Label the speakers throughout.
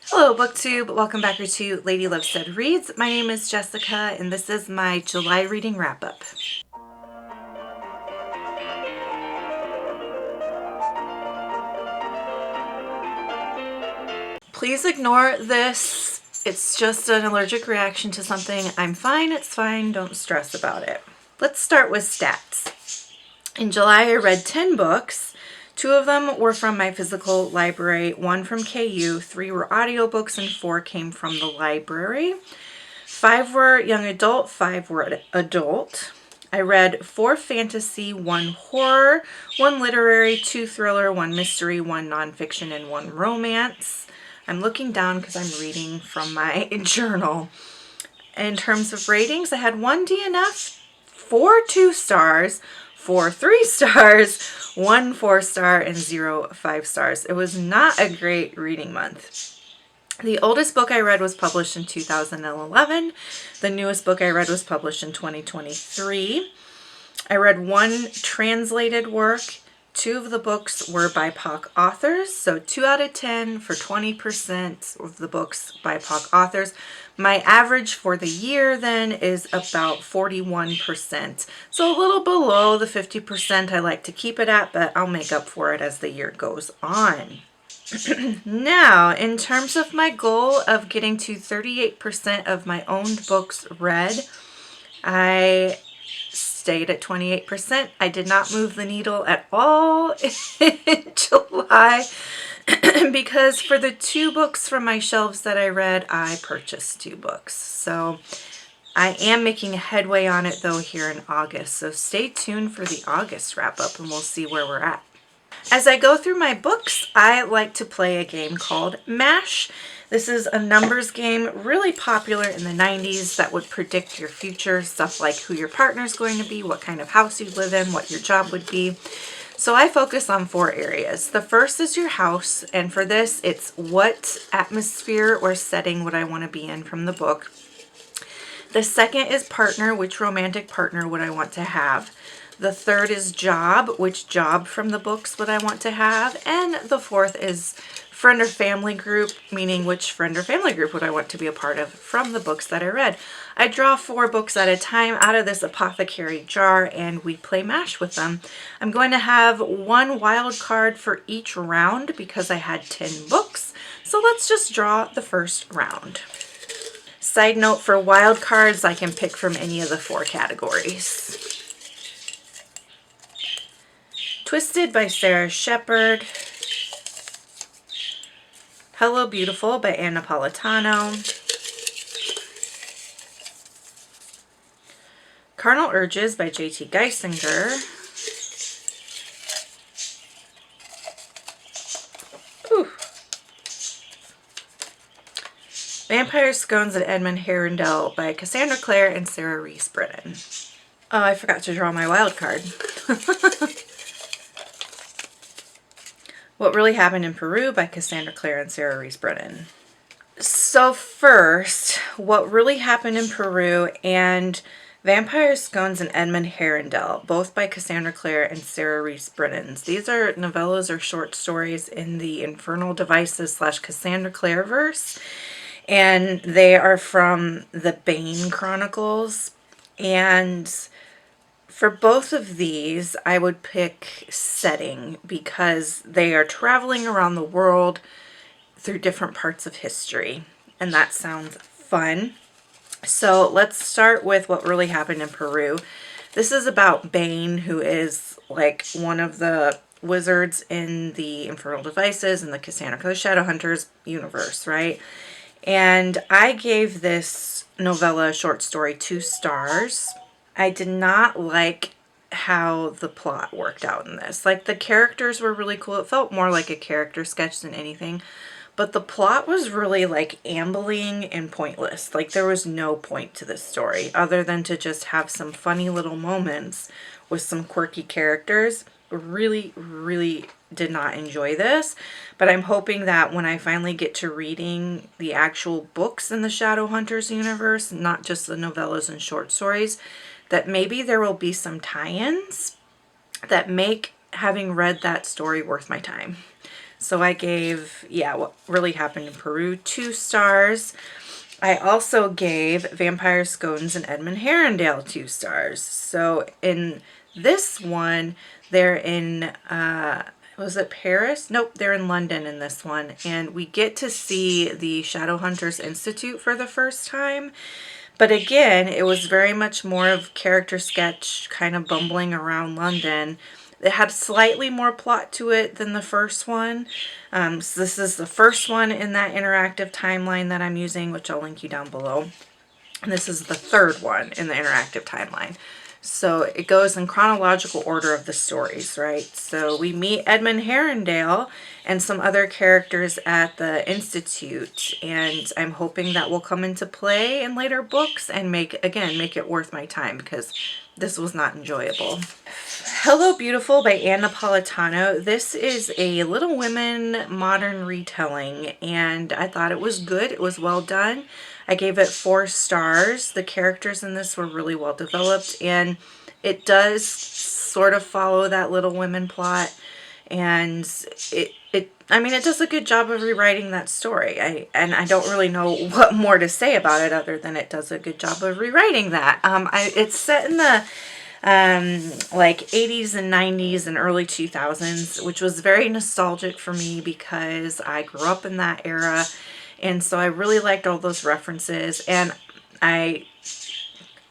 Speaker 1: Hello BookTube, welcome back to Lady Love Said Reads. My name is Jessica and this is my July reading wrap-up. Please ignore this. It's just an allergic reaction to something. I'm fine, it's fine, don't stress about it. Let's start with stats. In July I read 10 books. 2 of them were from my physical library, 1 from KU, 3 were audiobooks, and 4 came from the library. 5 were young adult, 5 were adult. I read 4 fantasy, 1 horror, 1 literary, 2 thriller, 1 mystery, 1 nonfiction, and 1 romance. I'm looking down because I'm reading from my journal. In terms of ratings, I had 1 DNF, 4 2 stars, 4 3 stars, 1 4 star, and 0 5 stars. It was not a great reading month. The oldest book I read was published in 2011. The newest book I read was published in 2023. I read 1 translated work. 2 of the books were BIPOC authors, so 2 out of 10 for 20% of the books BIPOC authors. My average for the year then is about 41%, so a little below the 50% I like to keep it at, but I'll make up for it as the year goes on. Now, in terms of my goal of getting to 38% of my owned books read, I stayed at 28%. I did not move the needle at all in July because for the 2 books from my shelves that I read, I purchased 2 books. So I am making a headway on it though here in August. So stay tuned for the August wrap up and we'll see where we're at. As I go through my books, I like to play a game called MASH. This is a numbers game really popular in the 90s that would predict your future, stuff like who your partner is going to be, what kind of house you live in, what your job would be. So I focus on 4 areas. The first is your house, and for this, it's what atmosphere or setting would I want to be in from the book. The second is partner, which romantic partner would I want to have. The third is job, which job from the books would I want to have. And the fourth is friend or family group, meaning which friend or family group would I want to be a part of from the books that I read. I draw 4 books at a time out of this apothecary jar and we play MASH with them. I'm going to have 1 wild card for each round because I had 10 books. So let's just draw the first round. Side note, for wild cards, I can pick from any of the 4 categories. Twisted by Sarah Shepard. Hello Beautiful by Ann Napolitano. Carnal Urges by J.T. Geisinger. Ooh. Vampire Scones and Edmund Herondale by Cassandra Clare and Sarah Reese Brennan. Oh, I forgot to draw my wild card. What Really Happened in Peru by Cassandra Clare and Sarah Reese Brennan. So first, What Really Happened in Peru and Vampire Scones and Edmund Herondale, both by Cassandra Clare and Sarah Reese Brennan. These are novellas or short stories in the Infernal Devices / Cassandra Clare verse, and they are from the Bane Chronicles. And for both of these, I would pick setting because they are traveling around the world through different parts of history, and that sounds fun. So let's start with What Really Happened in Peru. This is about Bane, who is like one of the wizards in the Infernal Devices and the Cassandra Clare Shadowhunters universe, right? And I gave this novella short story 2 stars. I did not like how the plot worked out in this. Like, the characters were really cool. It felt more like a character sketch than anything. But the plot was really like ambling and pointless. Like, there was no point to this story other than to just have some funny little moments with some quirky characters. Really, really did not enjoy this. But I'm hoping that when I finally get to reading the actual books in the Shadowhunters universe, not just the novellas and short stories, that maybe there will be some tie-ins that make having read that story worth my time. So I gave, yeah, What Really Happened in Peru 2 stars. I also gave Vampire Scones and Edmund Herondale 2 stars. So in this one, they're in, was it Paris? Nope, they're in London in this one. And we get to see the Shadowhunters Institute for the first time. But again, it was very much more of character sketch, kind of bumbling around London. It had slightly more plot to it than the first one. So this is the first one in that interactive timeline that I'm using, which I'll link you down below. And this is the third one in the interactive timeline. So it goes in chronological order of the stories, right? So we meet Edmund Herondale and some other characters at the Institute, and I'm hoping that will come into play in later books and make it worth my time, because this was not enjoyable. Hello Beautiful by Ann Napolitano. This is a Little Women modern retelling, and I thought it was good. It was well done. I gave it 4 stars. The characters in this were really well developed, and it does sort of follow that Little Women plot, and it does a good job of rewriting that story. I don't really know what more to say about it other than it does a good job of rewriting that. It's set in the like 80s and 90s and early 2000s, which was very nostalgic for me because I grew up in that era. And so I really liked all those references, and I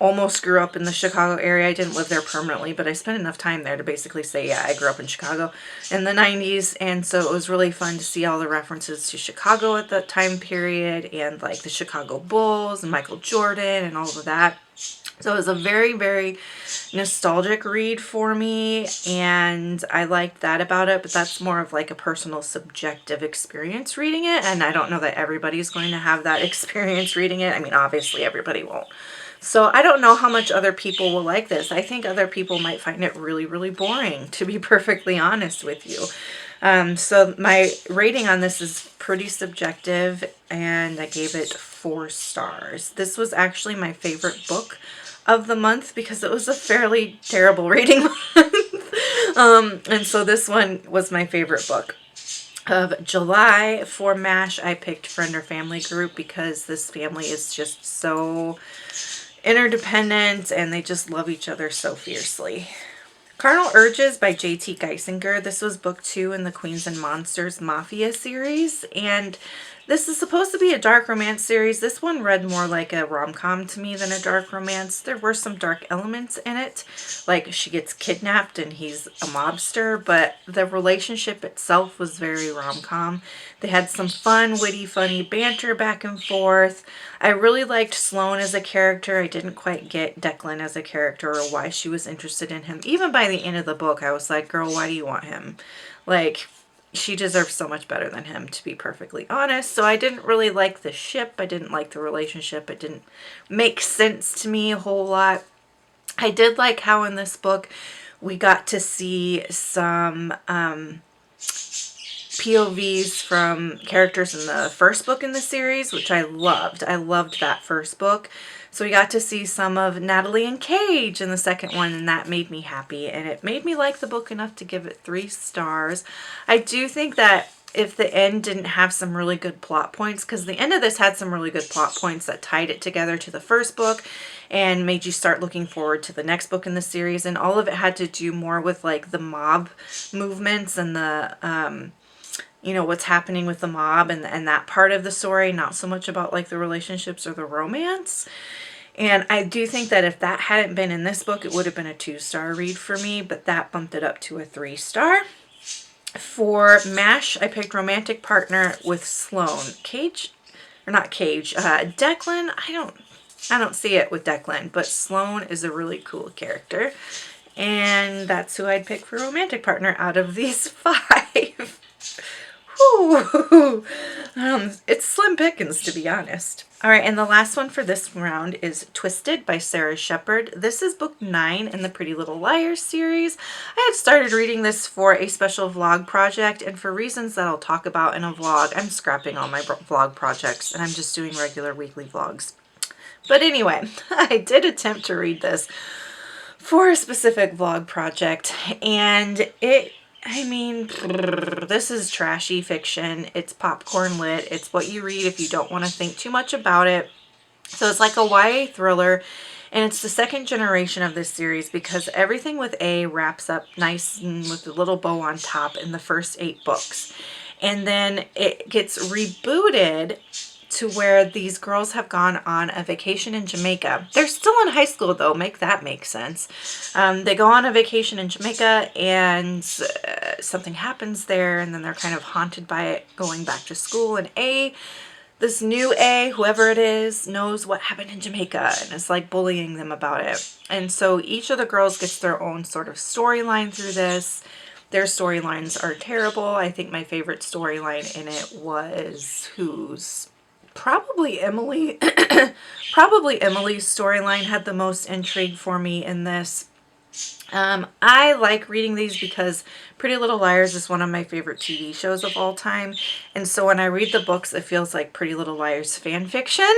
Speaker 1: almost grew up in the Chicago area. I didn't live there permanently, but I spent enough time there to basically say, yeah, I grew up in Chicago in the 90s. And so it was really fun to see all the references to Chicago at that time period, and like the Chicago Bulls and Michael Jordan and all of that. So it was a very, very nostalgic read for me, and I liked that about it, but that's more of like a personal subjective experience reading it, and I don't know that everybody's going to have that experience reading it. I mean, obviously everybody won't. So I don't know how much other people will like this. I think other people might find it really, really boring, to be perfectly honest with you. So my rating on this is pretty subjective, and I gave it 4 stars. This was actually my favorite book of the month because it was a fairly terrible reading month. And so this one was my favorite book of July. For MASH, I picked Friend or Family Group because this family is just so interdependent and they just love each other so fiercely. Carnal Urges by J.T. Geisinger. This was book 2 in the Queens and Monsters Mafia series, and this is supposed to be a dark romance series. This one read more like a rom-com to me than a dark romance. There were some dark elements in it, like she gets kidnapped and he's a mobster, but the relationship itself was very rom-com. They had some fun, witty, funny banter back and forth. I really liked Sloane as a character. I didn't quite get Declan as a character or why she was interested in him. Even by the end of the book, I was like, girl, why do you want him? Like, she deserves so much better than him, to be perfectly honest. So I didn't really like the ship. I didn't like the relationship. It didn't make sense to me a whole lot. I did like how in this book we got to see some POVs from characters in the first book in the series, which I loved. I loved that first book. So we got to see some of Natalie and Cage in the second one, and that made me happy, and it made me like the book enough to give it 3 stars. I do think that if the end didn't have some really good plot points, because the end of this had some really good plot points that tied it together to the first book and made you start looking forward to the next book in the series, and all of it had to do more with like the mob movements and the what's happening with the mob and that part of the story, not so much about like the relationships or the romance. And I do think that if that hadn't been in this book, it would have been a 2-star read for me, but that bumped it up to a 3-star. For MASH, I picked Romantic Partner with Sloane. Declan, I don't see it with Declan, but Sloane is a really cool character. And that's who I'd pick for Romantic Partner out of these 5. Whew. It's slim pickings, to be honest. All right, and the last one for this round is Twisted by Sarah Shepard. This is book 9 in the Pretty Little Liars series. I had started reading this for a special vlog project, and for reasons that I'll talk about in a vlog, I'm scrapping all my vlog projects, and I'm just doing regular weekly vlogs. But anyway, I did attempt to read this for a specific vlog project, and it I mean, this is trashy fiction. It's popcorn lit. It's what you read if you don't want to think too much about it. So it's like a YA thriller, and it's the second generation of this series because everything with A wraps up nice and with a little bow on top in the first 8 books. And then it gets rebooted to where these girls have gone on a vacation in Jamaica. They're still in high school though, make that make sense. They go on a vacation in Jamaica and something happens there, and then they're kind of haunted by it going back to school. And this new A, whoever it is, knows what happened in Jamaica and is like bullying them about it. And so each of the girls gets their own sort of storyline through this. Their storylines are terrible. I think my favorite storyline in it was probably Emily. Probably Emily's storyline had the most intrigue for me in this. I like reading these because Pretty Little Liars is one of my favorite TV shows of all time. And so when I read the books, it feels like Pretty Little Liars fan fiction,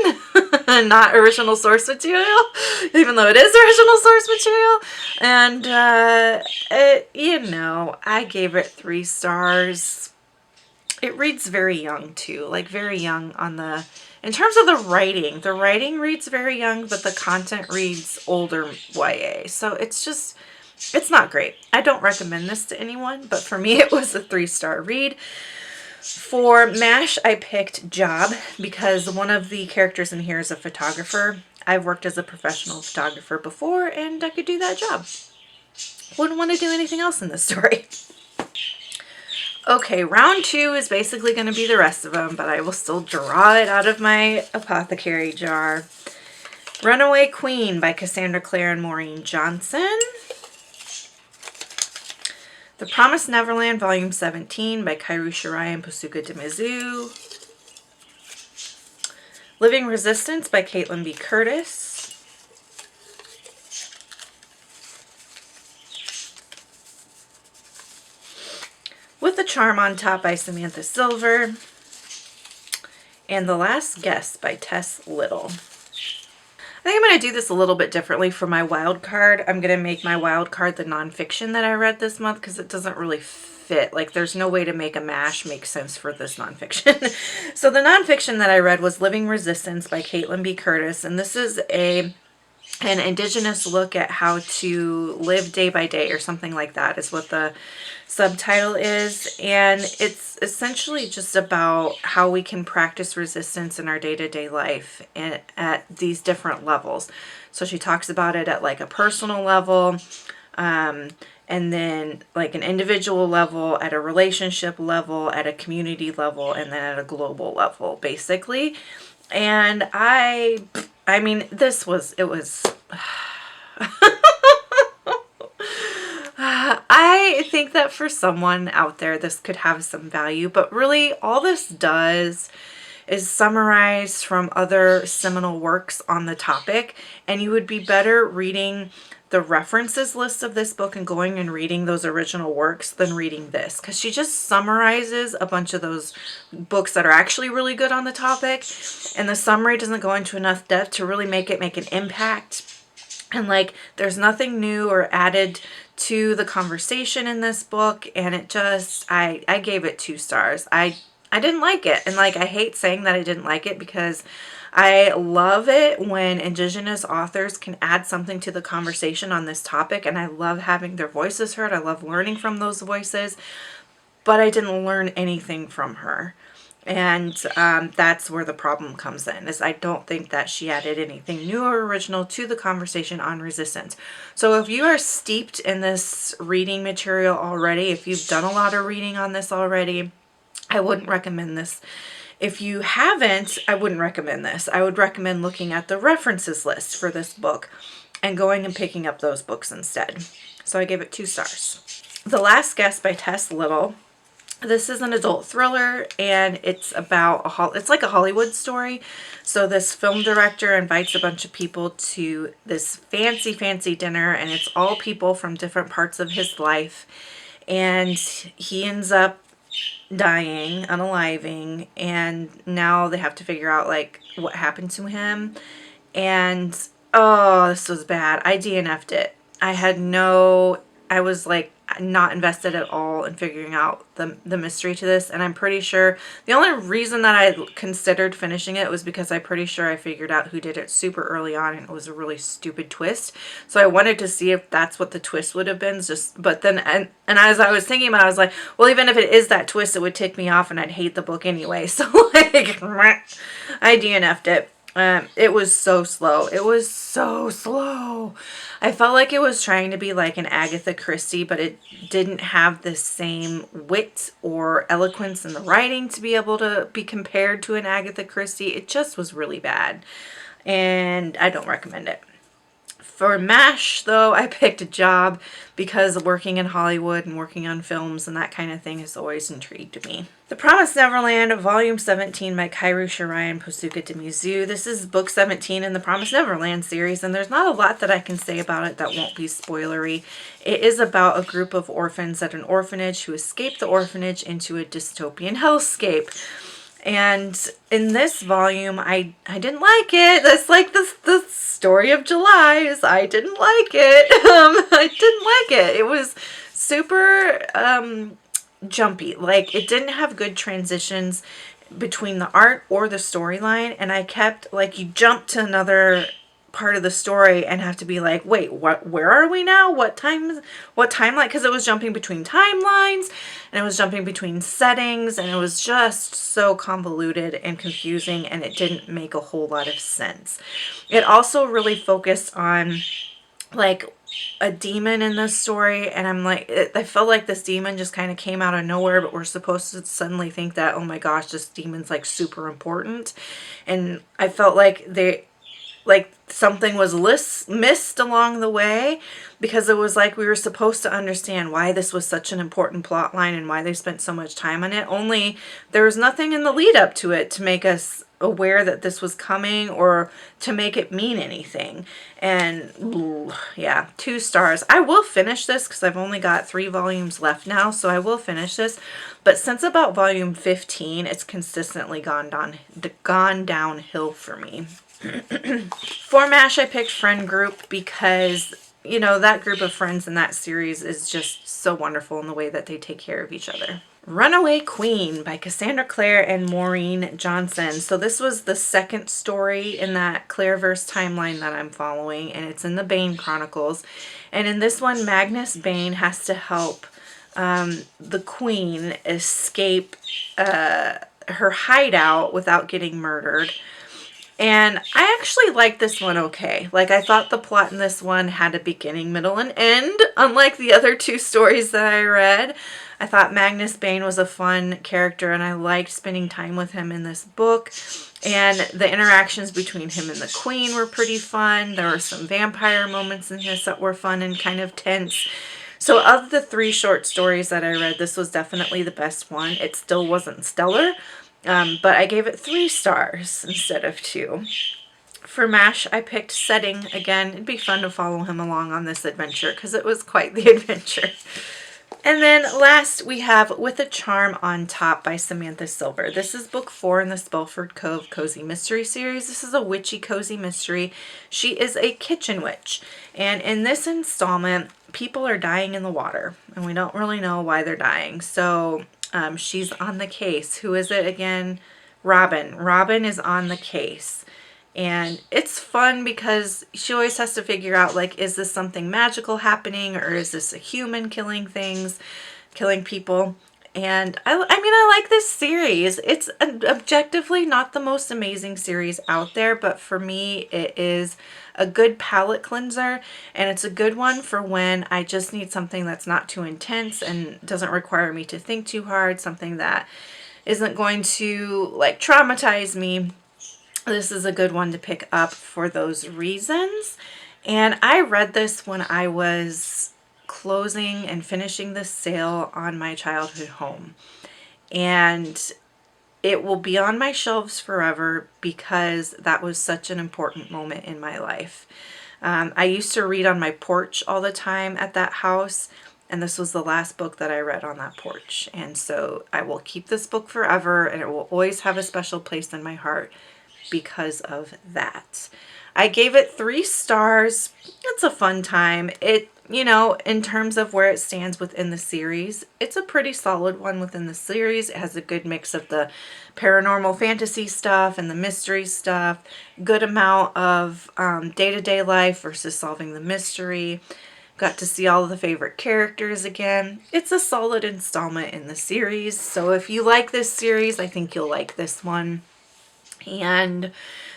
Speaker 1: not original source material, even though it is original source material. And, I gave it 3 stars. It reads very young too, like very young in terms of the writing reads very young, but the content reads older YA. So it's not great. I don't recommend this to anyone, but for me it was a 3-star read. For MASH, I picked Job because one of the characters in here is a photographer. I've worked as a professional photographer before, and I could do that job. Wouldn't want to do anything else in this story. Okay, round 2 is basically going to be the rest of them, but I will still draw it out of my apothecary jar. Runaway Queen by Cassandra Clare and Maureen Johnson. The Promised Neverland, Volume 17 by Kairu Shirai and Pusuka Demizu. Living Resistance by Caitlin B. Curtis. With the Charm on Top by Samantha Silver. And The Last Guest by Tess Little. I think I'm going to do this a little bit differently for my wild card. I'm going to make my wild card the nonfiction that I read this month because it doesn't really fit. Like, there's no way to make a MASH make sense for this nonfiction. So the nonfiction that I read was Living Resistance by Caitlin B. Curtis. And this is an Indigenous look at how to live day by day, or something like that is what the subtitle is. And it's essentially just about how we can practice resistance in our day-to-day life and at these different levels. So she talks about it at like a personal level, and then like an individual level, at a relationship level, at a community level, and then at a global level, basically. And I mean, it was I think that for someone out there, this could have some value, but really all this does is summarize from other seminal works on the topic, and you would be better reading the references list of this book and going and reading those original works than reading this, because she just summarizes a bunch of those books that are actually really good on the topic, and the summary doesn't go into enough depth to really make an impact. And like, there's nothing new or added to the conversation in this book, and it just, I gave it 2 stars. I didn't like it, and like, I hate saying that I didn't like it because I love it when Indigenous authors can add something to the conversation on this topic, and I love having their voices heard. I love learning from those voices, but I didn't learn anything from her. And that's where the problem comes in, is I don't think that she added anything new or original to the conversation on resistance. So if you are steeped in this reading material already, if you've done a lot of reading on this already, I wouldn't recommend this. If you haven't, I wouldn't recommend this. I would recommend looking at the references list for this book and going and picking up those books instead. So I gave it 2 stars. The Last Guest by Tess Little. This is an adult thriller, and it's about it's like a Hollywood story. So this film director invites a bunch of people to this fancy dinner, and it's all people from different parts of his life. And he ends up dying, unaliving, and now they have to figure out like what happened to him. And oh, this was bad. I DNF'd it. I was like not invested at all in figuring out the mystery to this. And I'm pretty sure the only reason that I considered finishing it was because I'm pretty sure I figured out who did it super early on, and it was a really stupid twist. So I wanted to see if that's what the twist would have been. But then, and as I was thinking about it, I was like, well, even if it is that twist, it would tick me off and I'd hate the book anyway. So like, I DNF'd it. It was so slow. It was so slow. I felt like it was trying to be like an Agatha Christie, but it didn't have the same wit or eloquence in the writing to be able to be compared to an Agatha Christie. It just was really bad, and I don't recommend it. For MASH, though, I picked a job because working in Hollywood and working on films and that kind of thing has always intrigued me. The Promised Neverland, Volume 17 by Kaoru Shirai and Posuke Demizu. This is book 17 in the Promised Neverland series, and there's not a lot that I can say about it that won't be spoilery. It is about a group of orphans at an orphanage who escape the orphanage into a dystopian hellscape. And in this volume, I didn't like it. That's like the story of July is I didn't like it. I didn't like it. It was super jumpy. Like, it didn't have good transitions between the art or the storyline. And I kept, like, you jump to another part of the story and have to be like, wait, where are we now? What timeline? Because it was jumping between timelines and it was jumping between settings, and it was just so convoluted and confusing, and it didn't make a whole lot of sense. It also really focused on like a demon in this story, and I'm like, I felt like this demon just kind of came out of nowhere, but we're supposed to suddenly think that, oh my gosh, this demon's like super important. And I felt like something was missed along the way, because it was like we were supposed to understand why this was such an important plot line and why they spent so much time on it. Only there was nothing in the lead up to it to make us aware that this was coming or to make it mean anything. And yeah, 2 stars. I will finish this because I've only got 3 volumes left now, so I will finish this. But since about volume 15, it's consistently gone downhill for me. For MASH, I picked Friend Group because, you know, that group of friends in that series is just so wonderful in the way that they take care of each other. Runaway Queen by Cassandra Clare and Maureen Johnson. So this was the second story in that Clareverse timeline that I'm following, and it's in the Bane Chronicles. And in this one, Magnus Bane has to help the Queen escape her hideout without getting murdered. And I actually liked this one okay. Like, I thought the plot in this one had a beginning, middle, and end, unlike the other 2 stories that I read. I thought Magnus Bane was a fun character, and I liked spending time with him in this book. And the interactions between him and the Queen were pretty fun. There were some vampire moments in this that were fun and kind of tense. So of the 3 short stories that I read, this was definitely the best one. It still wasn't stellar, but I gave it 3 stars instead of 2. For MASH, I picked Setting. Again, it'd be fun to follow him along on this adventure because it was quite the adventure. And then last we have With a Charm on Top by Samantha Silver. This is book 4 in the Spellford Cove Cozy Mystery series. This is a witchy cozy mystery. She is a kitchen witch. And in this installment, people are dying in the water, and we don't really know why they're dying. So she's on the case. Who is it again? Robin. Robin is on the case. And it's fun because she always has to figure out, like, is this something magical happening, or is this a human killing people? And I mean, I like this series. It's objectively not the most amazing series out there, but for me, it is a good palate cleanser, and it's a good one for when I just need something that's not too intense and doesn't require me to think too hard, something that isn't going to, like, traumatize me. This is a good one to pick up for those reasons. And I read this when I was closing and finishing the sale on my childhood home. And it will be on my shelves forever because that was such an important moment in my life. I used to read on my porch all the time at that house, and this was the last book that I read on that porch. And so I will keep this book forever, and it will always have a special place in my heart because of that. I gave it 3 stars. It's a fun time. you know, in terms of where it stands within the series, it's a pretty solid one within the series. It has a good mix of the paranormal fantasy stuff and the mystery stuff, good amount of day-to-day life versus solving the mystery. Got to see all of the favorite characters again. It's a solid installment in the series. So if you like this series, I think you'll like this one. And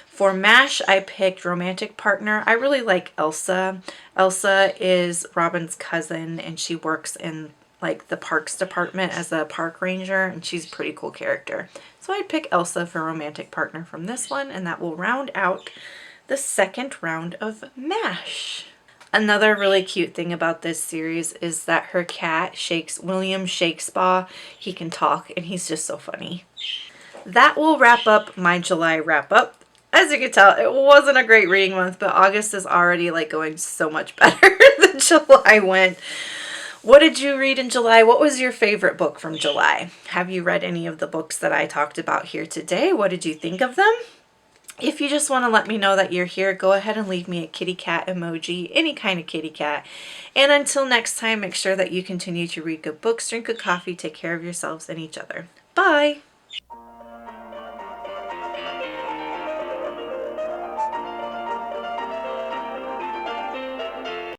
Speaker 1: for MASH, I picked Romantic Partner. I really like Elsa. Elsa is Robin's cousin, and she works in like the parks department as a park ranger, and she's a pretty cool character. So I'd pick Elsa for Romantic Partner from this one, and that will round out the second round of MASH. Another really cute thing about this series is that her cat, William Shakespeare, he can talk, and he's just so funny. That will wrap up my July wrap up. As you can tell, it wasn't a great reading month, but August is already like going so much better than July went. What did you read in July? What was your favorite book from July? Have you read any of the books that I talked about here today? What did you think of them? If you just want to let me know that you're here, go ahead and leave me a kitty cat emoji, any kind of kitty cat. And until next time, make sure that you continue to read good books, drink good coffee, take care of yourselves and each other. Bye!